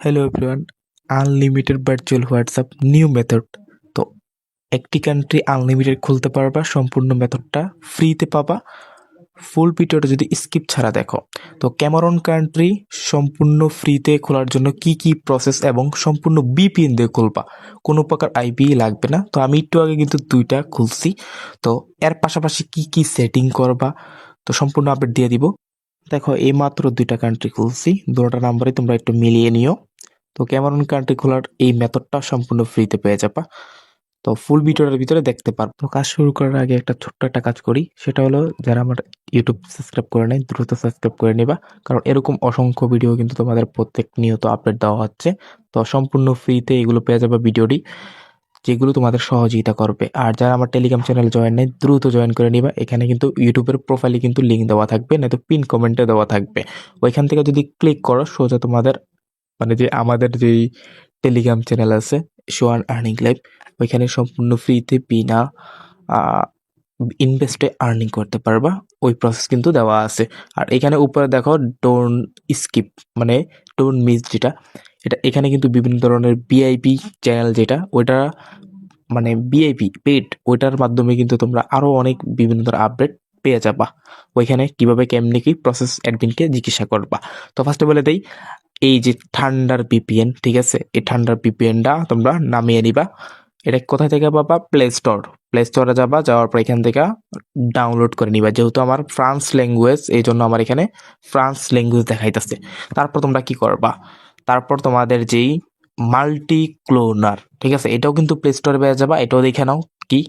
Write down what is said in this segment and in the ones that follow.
Hello everyone, unlimited virtual WhatsApp new method. তো একটি country unlimited খুলতে পারবা, সম্পূর্ণ মেথডটা ফ্রিতে পাবা। ফুল ভিডিওটা যদি স্কিপ ছাড়া দেখো, তো ক্যামেরন কান্ট্রি সম্পূর্ণ ফ্রিতে খোলার জন্য কি কি প্রসেস এবং সম্পূর্ণ বিপিএন দিয়ে খুলবা, কোনো প্রকার আইপি লাগবে না। তো আমি একটু আগে কিন্তু দুইটা খুলছি, তো এর পাশাপাশি কি কি সেটিং করবা তো সম্পূর্ণ আপডেট দিয়ে দিব। দেখো, এই মাত্র দুইটা কান্ট্রি খুলছি, দুটো নাম্বারই তোমরা একটু মিলিয়ে নিও। তো ক্যামেরন কান্ট্রি খোলার এই মেথডটা সম্পূর্ণ ফ্রিতে পেয়ে যাবা। তো ফুল ভিডিওটার ভিতরে দেখতে পারবো। তো কাজ শুরু করার আগে একটা ছোট্ট একটা কাজ করি, সেটা হলো যারা আমার ইউটিউব সাবস্ক্রাইব করে নেয় দ্রুত সাবস্ক্রাইব করে নিবা, কারণ এরকম অসংখ্য ভিডিও কিন্তু তোমাদের প্রত্যেক নিয়ত আপডেট দেওয়া হচ্ছে। তো সম্পূর্ণ ফ্রিতে এগুলো পেয়ে যাবে ভিডিওটি, যেগুলো তোমাদের সহযোগিতা করবে। আর যারা আমার টেলিগ্রাম চ্যানেল জয়েন নেই দ্রুত জয়েন করে নিবা। এখানে কিন্তু ইউটিউবের প্রোফাইলে কিন্তু লিঙ্ক দেওয়া থাকবে, নয়তো পিন কমেন্টে দেওয়া থাকবে। ওইখান থেকে যদি ক্লিক করো সোজা তোমাদের মানে যে আমাদের যেই টেলিগ্রাম চ্যানেল আছে সোয়ান আর্নিং লাইভ, ওইখানে সম্পূর্ণ ফ্রিতে বিনা ইনভেস্টে আর্নিং করতে পারবা। ওই প্রসেস কিন্তু দেওয়া আছে। আর এখানে উপরে দেখো ডোন্ট স্কিপ, মানে ডোন্ট মিস, যেটা এটা এখানে কিন্তু বিভিন্ন ধরনের বিআইপি চ্যানেল, যেটা ওইটা মানে বিআইপি পেড, ওইটার মাধ্যমে কিন্তু তোমরা আরো অনেক বিভিন্ন ধরনের আপডেট পেয়ে যাবা। ওইখানে কিভাবে কেমনি কি প্রসেস অ্যাডমিনকে জিজ্ঞাসা করবা। তো ফার্স্টে বলে দেই, এই যে ঠান্ডার ভিপিএন, ঠিক আছে, এই ঠান্ডার ভিপিএনটা তোমরা নামিয়ে নিবা। এটা কোথায় থেকে পাবা? প্লে স্টোরে যাবা, যাওয়ার পর এখান থেকে ডাউনলোড করে নিবা। যেহেতু আমার ফ্রান্স ল্যাঙ্গুয়েজ, এই জন্য আমার এখানে ফ্রান্স ল্যাঙ্গুয়েজ দেখাইতেছে। তারপর তোমরা কি করবা, তারপর তোমাদের যেই মাল্টি ক্লোনার, ঠিক আছে, এটাও কিন্তু প্লে স্টোরে পেয়ে যাবা, এটাও দেখে নাও কি।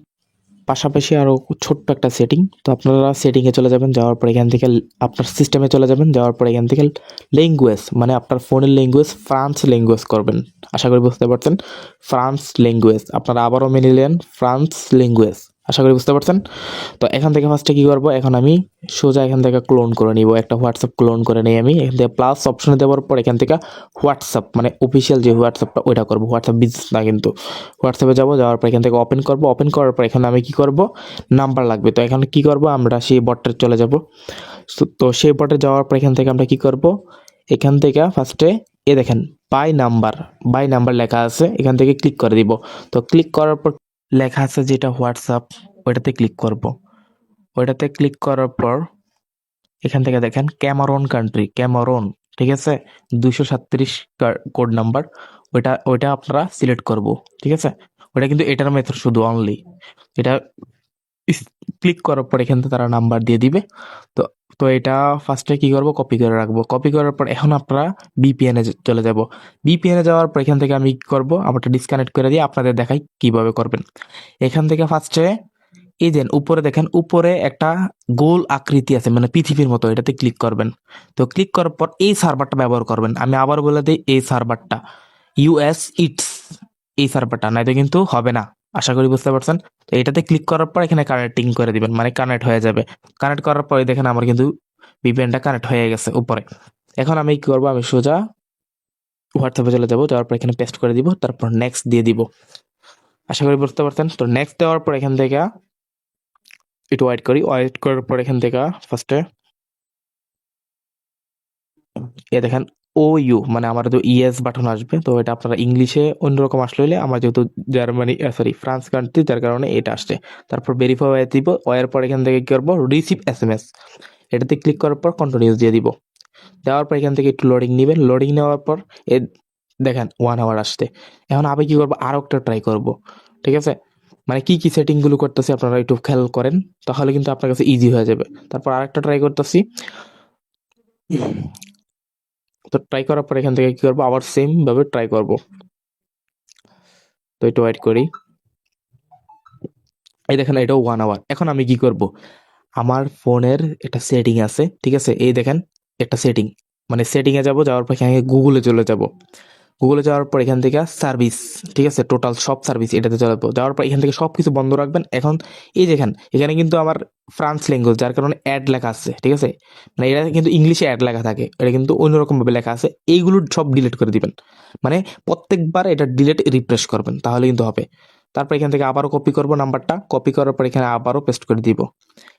পাশাপাশি আরও ছোট্ট একটা সেটিং, তো আপনারা সেটিংয়ে চলে যাবেন, যাওয়ার পর এখান থেকে আপনার সিস্টেমে চলে যাবেন, যাওয়ার পর এখান থেকে ল্যাঙ্গুয়েজ, মানে আপনার ফোনের ল্যাঙ্গুয়েজ ফ্রান্স ল্যাঙ্গুয়েজ করবেন। আশা করি বুঝতে পারছেন, ফ্রান্স ল্যাঙ্গুয়েজ আপনারা আবারও মেনে নিলেন, ফ্রান্স ল্যাঙ্গুয়েজ। আশা করি বুঝতে পারছেন। তো এখান থেকে ফার্স্টে কী করবো, এখন আমি সোজা এখান থেকে ক্লোন করে নিব, একটা হোয়াটসঅ্যাপ ক্লোন করে নিই আমি। এখান থেকে প্লাস অপশনে দেওয়ার পর এখান থেকে হোয়াটসঅ্যাপ, মানে অফিসিয়াল যে হোয়াটসঅ্যাপটা ওইটা করবো, হোয়াটসঅ্যাপ বিজনেস না কিন্তু। হোয়াটসঅ্যাপে যাবো, যাওয়ার পর এখান থেকে ওপেন করবো, ওপেন করার পর এখানে আমি কি করব, নাম্বার লাগবে। তো এখানে কি করব, আমরা সেই বটে চলে যাব। তো সেই বটে যাওয়ার পর এখান থেকে আমরা কি করব, এখান থেকে ফার্স্টে এ দেখেন বাই নাম্বার লেখা আছে, এখান থেকে ক্লিক করে দিব। তো ক্লিক করার পর লেখা আছে যেটা হোয়াটসঅ্যাপ, ওইটাতে ক্লিক করব। ওইটাতে ক্লিক করার পর এখান থেকে দেখেন ক্যামেরন কান্ট্রি, ক্যামেরন, ঠিক আছে, 237 কোড নাম্বার, ওইটা আপনারা সিলেক্ট করব, ঠিক আছে। ওইটা কিন্তু এটার মেথড শুধু অনলি, এটা ক্লিক করার পর এখান থেকে তারা নাম্বার দিয়ে দিবে। তো তো এটা ফার্স্টে কি করব, কপি করে রাখবো। কপি করার পর এখন আপনারা বিপিএনে চলে যাব। বিপিএনে যাওয়ার পর এখান থেকে আমি কি করবো, আমারটা ডিসকানেক্ট করে দিয়ে আপনাদের দেখাই কিভাবে করবেন। এখান থেকে ফার্স্টে এই যে উপরে দেখেন, উপরে একটা গোল আকৃতি আছে, মানে পৃথিবীর মতো, এটাতে ক্লিক করবেন। তো ক্লিক করার পর এই সার্ভারটা ব্যবহার করবেন। আমি আবার বলে দিই, এই সার্ভারটা ইউএস ইটস, এই সার্ভারটা, নয়তো কিন্তু হবে না। আশা করি বুঝতে পারছেন। তো এটাতে ক্লিক করার পর এখানে কানেক্টিং করে দিবেন, মানে কানেক্ট হয়ে যাবে। কানেক্ট করার পরে দেখেন আমার কিন্তু ভিপিএনটা কানেক্ট হয়ে গেছে উপরে। এখন আমি কি করবো, আমি সোজা হোয়াটসঅ্যাপে চলে যাবো, যাওয়ার পর এখানে পেস্ট করে দিব, তারপর নেক্সট দিয়ে দিব। আশা করি বুঝতে পারছেন। তো নেক্সট দেওয়ার পর এখান থেকে একটু ওয়েট করি, ওয়েট করার পর এখান থেকে ফার্স্টে এ দেখেন ও ইউ, মানে আমার তো ইএস বাটন আসবে। তো এটা আপনারা ইংলিশে অন্যরকম আসলে হলে, আমার যেহেতু জার্মানি সরি ফ্রান্স কান্ট্রি, যার কারণে এটা আসছে। তারপর ভেরিফাই হয়ে দিব, ওয়ার পর এখান থেকে কি করবো, রিসিভ এসএমএস, এটাতে ক্লিক করার পর কন্টিনিউস দিয়ে দিব। দেওয়ার পর এখান থেকে একটু লোডিং নেবেন, লোডিং নেওয়ার পর এ দেখেন 1 আওয়ার আসছে। এখন আমি কি করবো, আরও একটা ট্রাই করব, ঠিক আছে। মানে কি কি সেটিংগুলো করতেছি আপনারা একটু খেয়াল করেন, তাহলে কিন্তু আপনার কাছে ইজি হয়ে যাবে। তারপর আরেকটা ট্রাই করতেছি। তো ট্রাই করার পর এখান থেকে কি করবো, আবার সেম ভাবে ট্রাই করব। তো একটু ওয়েট করি, এই দেখেন এটাও 1 আওয়ার। এখন আমি কি করব, আমার ফোনের একটা সেটিং আছে, ঠিক আছে, এই দেখেন একটা সেটিং, মানে সেটিংয়ে যাব, যাওয়ার পর এখানে গুগলে চলে যাব। গুগলে যাওয়ার পর এখান থেকে সার্ভিস, ঠিক আছে, টোটাল সব সার্ভিস এটাতে চলে যাবো। যাওয়ার পর এখান থেকে সব কিছু বন্ধ রাখবেন। এখন এই দেখেন এখানে কিন্তু আমার ফ্রান্স ল্যাঙ্গুয়েজ, যার কারণে অ্যাড লেখা আছে, ঠিক আছে, মানে এটা কিন্তু ইংলিশে অ্যাড লেখা থাকে, এটা কিন্তু অন্যরকম ভাবে লেখা আছে। এইগুলো সব ডিলিট করে দিবেন, মানে প্রত্যেকবার এটা ডিলিট রিফ্রেশ করবেন, তাহলে কিন্তু হবে। তারপর এখান থেকে আবারও কপি করব নাম্বারটা, কপি করার পর এখানে আবারও পেস্ট করে দিব।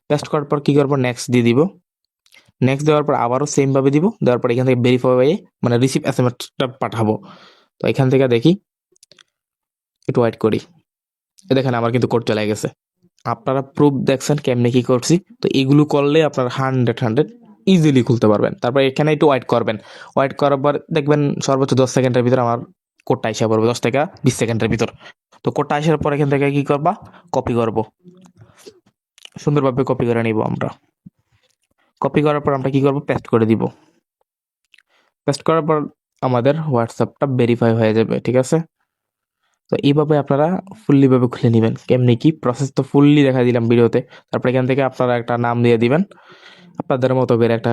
পেস্ট করার পর কি করব, নেক্সট দিয়ে দিব। নেক্সট দেওয়ার পর আবারও সেম ভাবে দিব, দেওয়ার পর এখান থেকে ভেরিফাই হয়ে মানে রিসিভ এসএমএসটা পাঠাবো। তো এখান থেকে দেখি, একটু ওয়েট করি, দেখেন আমার কিন্তু কোড চলে গেছে। আপনারা প্রুফ দেখছেন কেমনে কি করছি। তো এগুলো করলে আপনার 100 ইজিলি খুলতে পারবেন। তারপর এখানে একটু ওয়েট করবেন, ওয়েট করার পর দেখবেন সর্বোচ্চ 10 সেকেন্ডের ভিতর আমার কোডটা এসে পড়বে, 10 থেকে 20 সেকেন্ডের ভিতর। তো কোডটা আসার পর এখান থেকে কি করবা, কপি করব, সুন্দরভাবে কপি করে নিব আমরা। কপি করার পর আমরা কি করব, পেস্ট করে দিব। পেস্ট করার পর আমাদের হোয়াটসঅ্যাপটা ভেরিফাই হয়ে যাবে, ঠিক আছে। তো এইভাবে আপনারা ফুললি ভাবে খুলে নেবেন। কেমনি কি প্রসেস তো ফুললি দেখা দিলাম ভিডিওতে। তারপর এখান থেকে আপনারা একটা নাম দিয়ে দিবেন, আপনাদের মতো করে একটা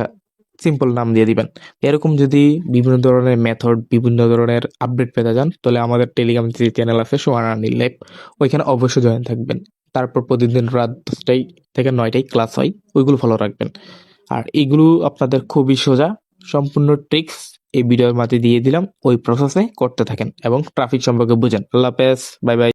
সিম্পল নাম দিয়ে দিবেন। এরকম যদি বিভিন্ন ধরনের মেথড, বিভিন্ন ধরনের আপডেট পেতে যান, তাহলে আমাদের টেলিগ্রাম যে চ্যানেল আছে সোহান আর্নিং লাইভ, ওইখানে অবশ্যই জয়েন থাকবেন। তারপর প্রতিদিন রাত 10টায় থেকে 9টায় ক্লাস হয়, ওইগুলো ফলো রাখবেন। আর এগুলো আপনাদের খুবই সোজা, সম্পূর্ণ ট্রিক্স এই ভিডিওর মাঝে দিয়ে দিলাম, ওই প্রসেসে করতে থাকেন এবং ট্রাফিক সম্পর্কে বুঝেন। আল্লাহ হাফেজ, বাই বাই।